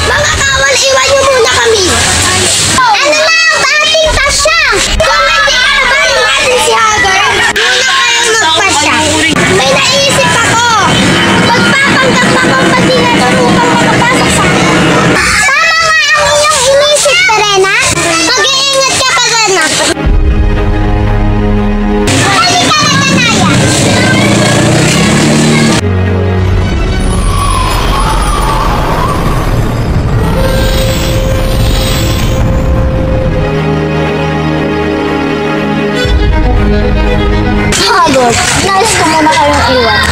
Mga kawal, iwan niyo muna kami. Ano lang, ating pasya. Kung hindi ka naman natin si Hagar, muna kayong magpasya. May naisip ako. Magpapanggap ako pati na upang makapasok sa akin. Tama nga ang inyong inisip, Terena. Mag-iingat ka pa, anak. Halika na, Tanaya. Hagod, nais ko muna kayong iwan.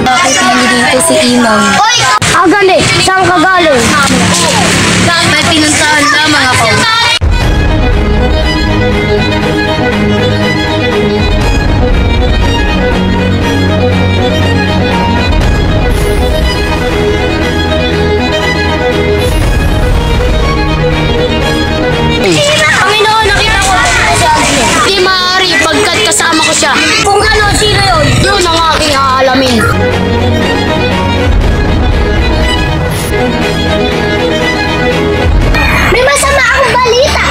Bakit nandito si Inong? Galing, saan ka galing? May pinuntahan lamang ako. Panginoon, nakita ko siya. Hindi maaari pagkat kasama ko siya. Kung ano, sino yun? Yun ang aking aalamin. May masama akong balita.